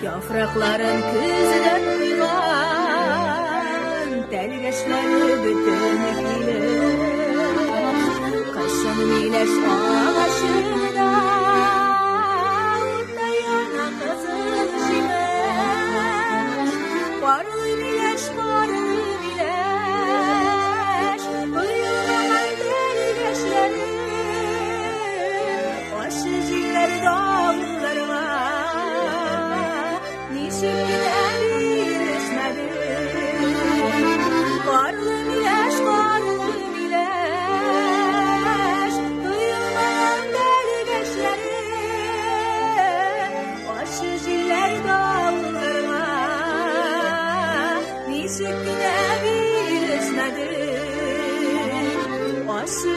Yaprakların kızdan kıygan, telgeçler bütün ikiler. Kaşın mileş ağaçında, dayana kızıl şimeş. Varlı mileş, uyumayan telgeçleri. Başı ziller dağlarına, Niçin birleşmedi? Varlı bileş, duyulmayan delgeçleri. Başı ziller dağlarına, niçin birleşmedi? Başı